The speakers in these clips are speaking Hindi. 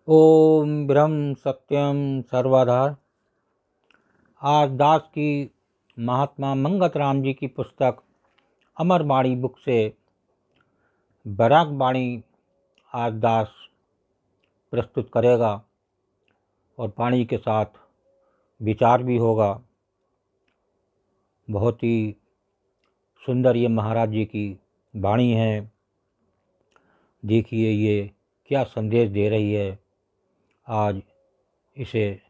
ओम ब्रह्म सत्यम सर्वधार। आज दास की महात्मा मंगत राम जी की पुस्तक अमर वाणी बुक से बैराग वाणी आज दास प्रस्तुत करेगा और वाणी के साथ विचार भी होगा। बहुत ही सुंदर ये महाराज जी की वाणी है। देखिए ये क्या संदेश दे रही है। आज इसे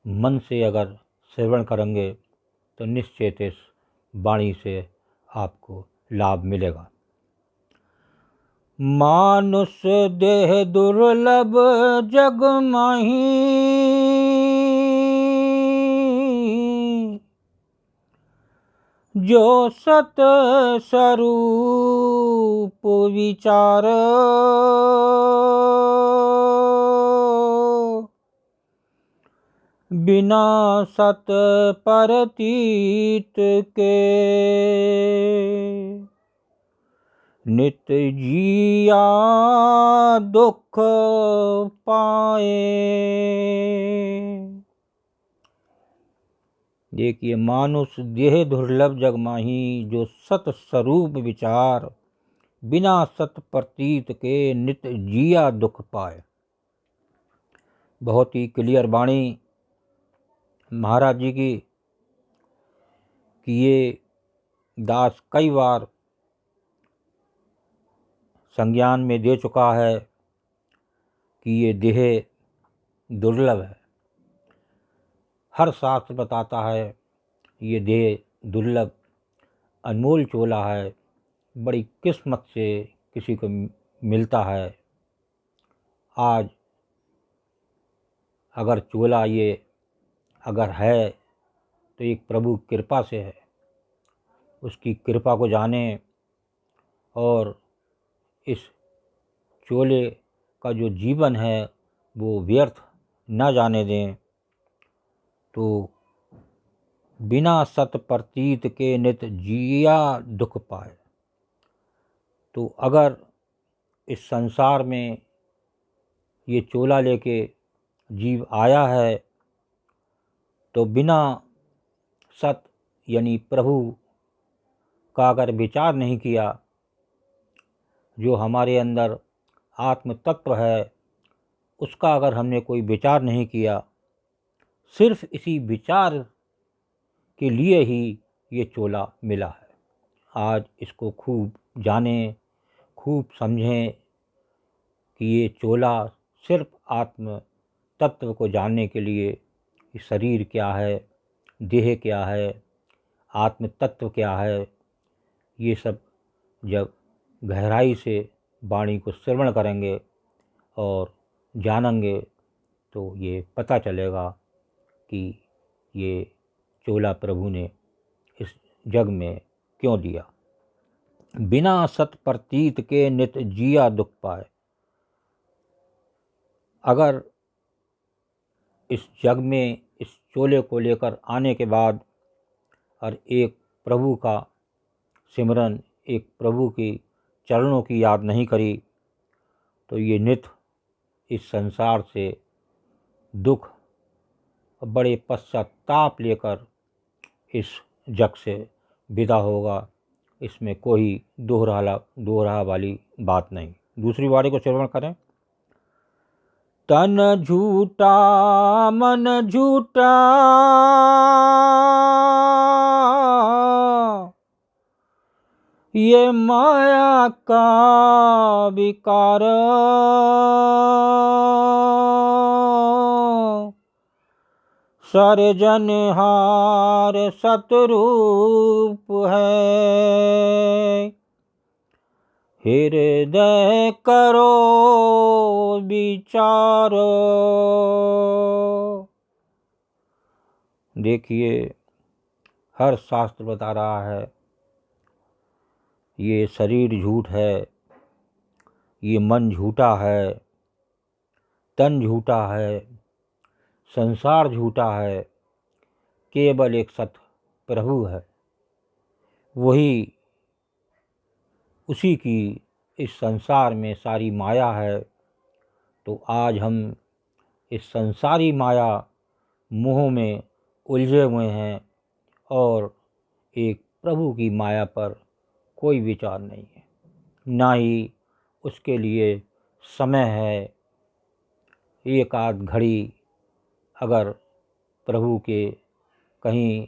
मन से अगर श्रवण करेंगे तो निश्चित इस वाणी से आपको लाभ मिलेगा। मानुष देह दुर्लभ जग माही, जो सत स्वरूप विचार, बिना सत परतीत के नित जिया दुख पाए। देखिए, मानुष देह दुर्लभ जग माही, जो सत स्वरूप विचार, बिना सत प्रतीत के नित जिया दुख पाए। बहुत ही क्लियर वाणी महाराज जी की कि ये दास कई बार संज्ञान में दे चुका है कि ये देह दुर्लभ है। हर शास्त्र बताता है ये देह दुर्लभ अनमोल चोला है, बड़ी किस्मत से किसी को मिलता है। आज अगर चोला ये अगर है तो एक प्रभु कृपा से है। उसकी कृपा को जाने और इस चोले का जो जीवन है वो व्यर्थ न जाने दें। तो बिना सत प्रतीत के नित जिया दुख पाए। तो अगर इस संसार में ये चोला लेके जीव आया है तो बिना सत यानी प्रभु का अगर विचार नहीं किया, जो हमारे अंदर आत्म तत्व है उसका अगर हमने कोई विचार नहीं किया, सिर्फ इसी विचार के लिए ही ये चोला मिला है। आज इसको खूब जानें, खूब समझें कि ये चोला सिर्फ आत्म तत्व को जानने के लिए, कि शरीर क्या है, देह क्या है, आत्म तत्व क्या है, ये सब जब गहराई से वाणी को श्रवण करेंगे और जानेंगे तो ये पता चलेगा कि ये चोला प्रभु ने इस जग में क्यों दिया। बिना सत प्रतीत के नित जिया दुख पाए। अगर इस जग में इस चोले को लेकर आने के बाद और एक प्रभु का सिमरन, एक प्रभु की चरणों की याद नहीं करी, तो ये नित इस संसार से दुख बड़े पश्चाताप लेकर इस जग से विदा होगा। इसमें कोई दोहरा वाली बात नहीं। दूसरी वाणी को श्रवण करें। तन झूठा मन झूठा, ये माया का विकार, सर्जनहार सतरूप है, हृदय करो विचारो। देखिए, हर शास्त्र बता रहा है ये शरीर झूठ है, ये मन झूठा है, तन झूठा है, संसार झूठा है, केवल एक सत्य प्रभु है। वही उसी की इस संसार में सारी माया है। तो आज हम इस संसारी माया मोह में उलझे हुए हैं और एक प्रभु की माया पर कोई विचार नहीं है, ना ही उसके लिए समय है। एक आध घड़ी अगर प्रभु के कहीं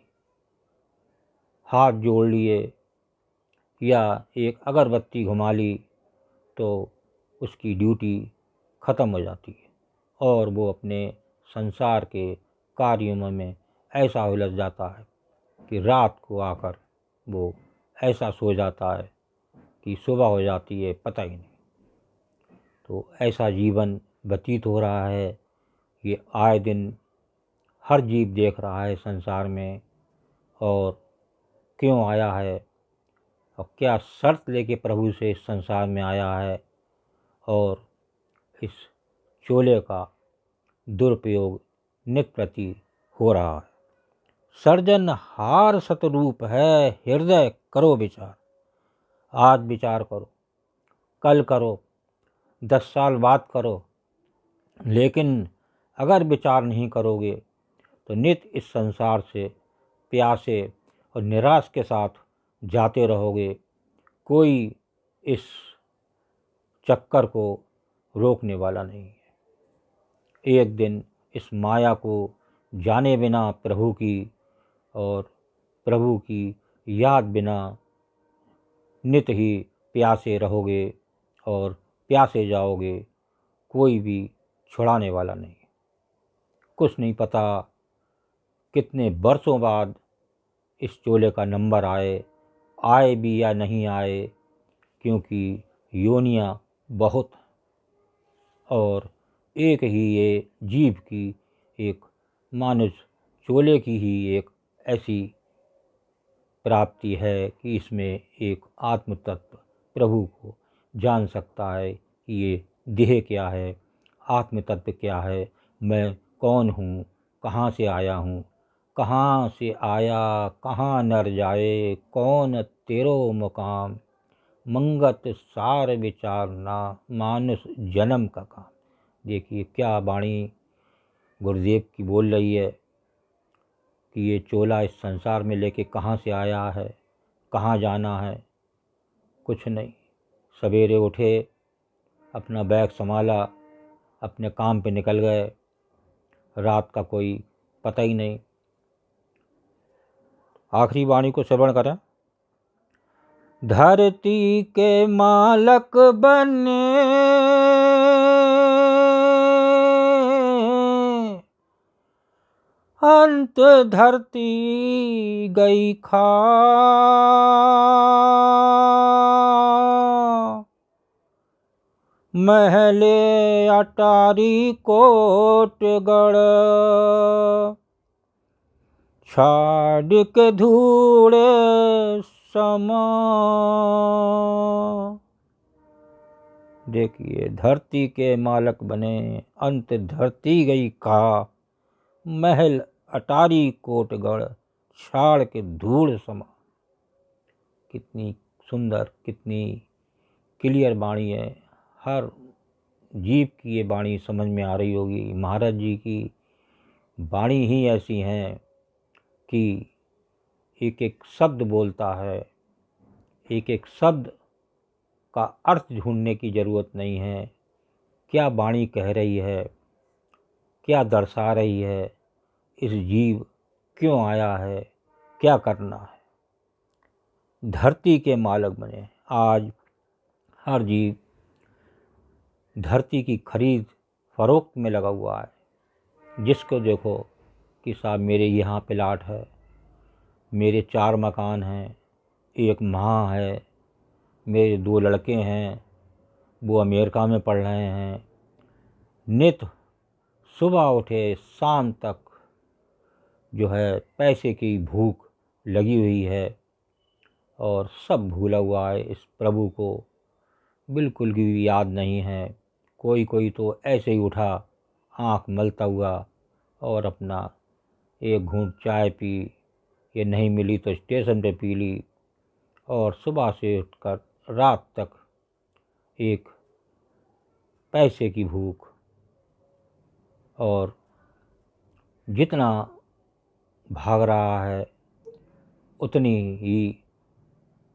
हाथ जोड़ लिए या एक अगरबत्ती घुमा ली तो उसकी ड्यूटी ख़त्म हो जाती है और वो अपने संसार के कार्यों में ऐसा उलझ जाता है कि रात को आकर वो ऐसा सो जाता है कि सुबह हो जाती है, पता ही नहीं। तो ऐसा जीवन व्यतीत हो रहा है। ये आए दिन हर जीव देख रहा है संसार में, और क्यों आया है और क्या शर्त लेके प्रभु से इस संसार में आया है, और इस चोले का दुरुपयोग नित प्रति हो रहा है। सर्जनहार सतरूप है, हृदय करो विचार। आज विचार करो, कल करो, 10 साल बाद करो, लेकिन अगर विचार नहीं करोगे तो नित इस संसार से प्यासे और निराश के साथ जाते रहोगे। कोई इस चक्कर को रोकने वाला नहीं है। एक दिन इस माया को जाने बिना प्रभु की और प्रभु की याद बिना नित ही प्यासे रहोगे और प्यासे जाओगे। कोई भी छुड़ाने वाला नहीं। कुछ नहीं पता कितने वर्षों बाद इस चोले का नंबर आए भी या नहीं आए, क्योंकि योनियाँ बहुत और एक ही ये जीव की एक मानुष चोले की ही एक ऐसी प्राप्ति है कि इसमें एक आत्म तत्व प्रभु को जान सकता है कि ये देह क्या है, आत्म तत्व क्या है, मैं कौन हूँ, कहाँ से आया हूँ, कहाँ से आया कहाँ नर जाए, कौन तेरो मुकाम, मंगत सार विचारना मानुष जन्म का काम। देखिए क्या वाणी गुरुदेव की बोल रही है कि ये चोला इस संसार में लेके कहाँ से आया है, कहाँ जाना है, कुछ नहीं। सवेरे उठे, अपना बैग संभाला, अपने काम पे निकल गए, रात का कोई पता ही नहीं। आखिरी वाणी को श्रवण करें। धरती के मालक बने अंत धरती गई खा, महले अटारी कोटगढ़, छाड़ के धूड़े समा। देखिए धरती के मालक बने, अंत धरती गई खा, महल अटारी कोटगढ़, छाड़ के धूड़ समा। कितनी सुंदर, कितनी क्लियर वाणी है। हर जीव की ये वाणी समझ में आ रही होगी। महाराज जी की वाणी ही ऐसी हैं कि एक एक शब्द बोलता है, एक एक शब्द का अर्थ ढूंढने की ज़रूरत नहीं है। क्या वाणी कह रही है, क्या दर्शा रही है, इस जीव क्यों आया है, क्या करना है। धरती के मालक बने। आज हर जीव धरती की खरीद फरोख्त में लगा हुआ है। जिसको देखो कि साहब मेरे यहाँ प्लाट है, मेरे 4 मकान हैं, एक माँ है, मेरे 2 लड़के हैं, वो अमेरिका में पढ़ रहे हैं। नित सुबह उठे शाम तक जो है पैसे की भूख लगी हुई है और सब भूला हुआ है। इस प्रभु को बिल्कुल भी याद नहीं है। कोई कोई तो ऐसे ही उठा, आँख मलता हुआ और अपना एक घूंट चाय पी, ये नहीं मिली तो स्टेशन पे पी ली, और सुबह से उठकर रात तक एक पैसे की भूख और जितना भाग रहा है उतनी ही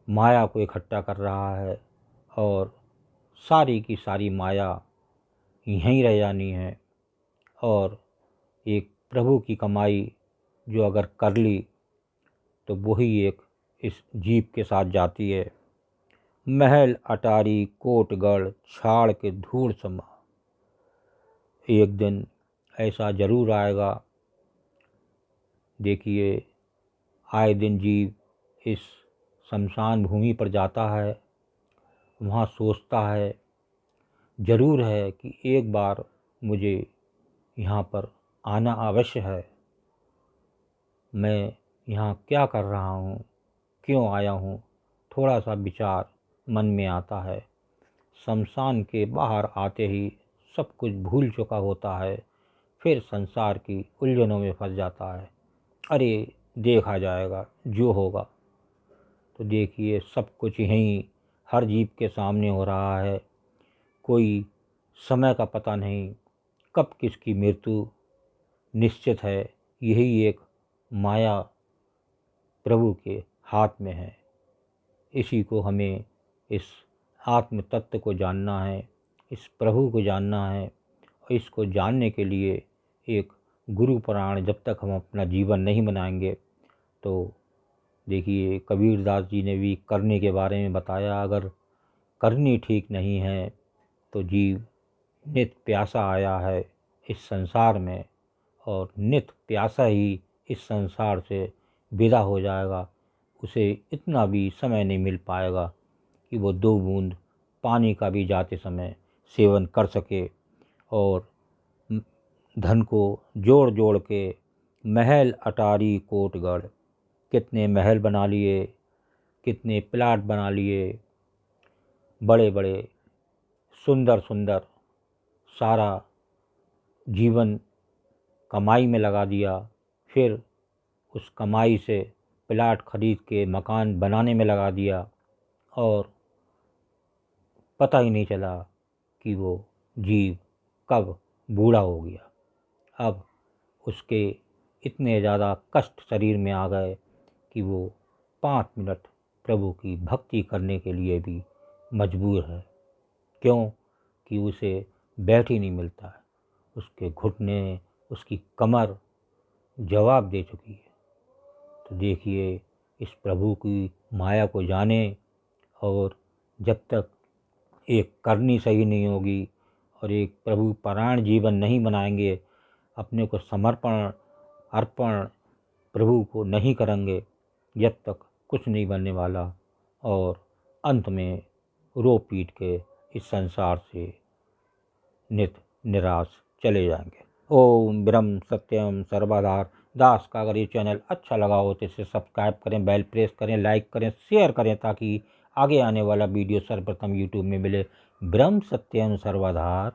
माया को इकट्ठा कर रहा है और सारी की सारी माया यहीं रह जानी है। और एक प्रभु की कमाई जो अगर कर ली तो वही एक इस जीव के साथ जाती है। महल अटारी कोटगढ़ छाड़ के धूड़ समा, एक दिन ऐसा ज़रूर आएगा। देखिए, आए दिन जीव इस शमशान भूमि पर जाता है, वहाँ सोचता है ज़रूर है कि एक बार मुझे यहाँ पर आना अवश्य है। मैं यहाँ क्या कर रहा हूँ, क्यों आया हूँ, थोड़ा सा विचार मन में आता है। शमशान के बाहर आते ही सब कुछ भूल चुका होता है, फिर संसार की उलझनों में फंस जाता है। अरे देखा जाएगा जो होगा। तो देखिए, सब कुछ यहीं हर जीव के सामने हो रहा है। कोई समय का पता नहीं, कब किसकी मृत्यु निश्चित है। यही एक माया प्रभु के हाथ में है। इसी को हमें इस आत्म तत्व को जानना है, इस प्रभु को जानना है। और इसको जानने के लिए एक गुरु पुराण जब तक हम अपना जीवन नहीं बनाएंगे, तो देखिए कबीरदास जी ने भी करने के बारे में बताया। अगर करनी ठीक नहीं है तो जीव नित प्यासा आया है इस संसार में, और नित प्यासा ही इस संसार से विदा हो जाएगा। उसे इतना भी समय नहीं मिल पाएगा कि वो 2 बूंद पानी का भी जाते समय सेवन कर सके। और धन को जोड़ जोड़ के महल अटारी कोटगढ़, कितने महल बना लिए, कितने प्लाट बना लिए, बड़े बड़े सुंदर सुंदर, सारा जीवन कमाई में लगा दिया। फिर उस कमाई से प्लाट खरीद के मकान बनाने में लगा दिया और पता ही नहीं चला कि वो जीव कब बूढ़ा हो गया। अब उसके इतने ज़्यादा कष्ट शरीर में आ गए कि वो 5 मिनट प्रभु की भक्ति करने के लिए भी मजबूर है। क्यों कि उसे बैठ ही नहीं मिलता है। उसके घुटने, उसकी कमर जवाब दे चुकी है। तो देखिए, इस प्रभु की माया को जाने, और जब तक एक करनी सही नहीं होगी और एक प्रभु परायण जीवन नहीं बनाएंगे, अपने को समर्पण अर्पण प्रभु को नहीं करेंगे, जब तक कुछ नहीं बनने वाला। और अंत में रो पीट के इस संसार से नित निराश चले जाएंगे। ओम ब्रह्म सत्यम सर्वधार दास का अगर ये चैनल अच्छा लगा हो तो इसे सब्सक्राइब करें, बेल प्रेस करें, लाइक करें, शेयर करें, ताकि आगे आने वाला वीडियो सर्वप्रथम यूट्यूब में मिले। ब्रह्म सत्यम सर्वधार।